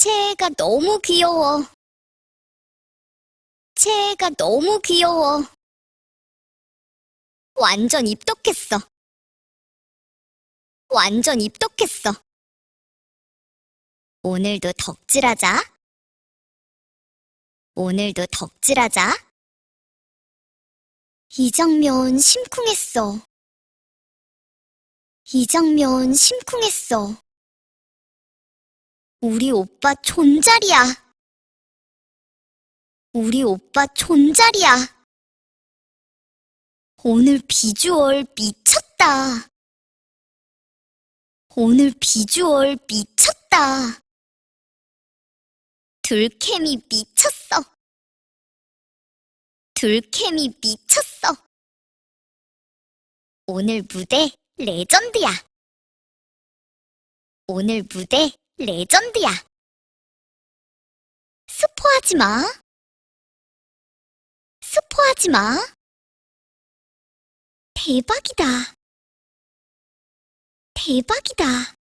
채애가 너무 귀여워. 채애가 너무 귀여워. 완전 입덕했어. 완전 입덕했어. 오늘도 덕질하자. 오늘도 덕질하자. 이 장면 심쿵했어. 이 장면 심쿵했어. 우리 오빠 존잘이야. 우리 오빠 존잘이야. 오늘 비주얼 미쳤다. 오늘 비주얼 미쳤다. 둘케미 미쳤어. 둘케미 미쳤어. 오늘 무대 레전드야. 오늘 무대 레전드야. 스포하지 마. 스포하지 마. 대박이다. 대박이다.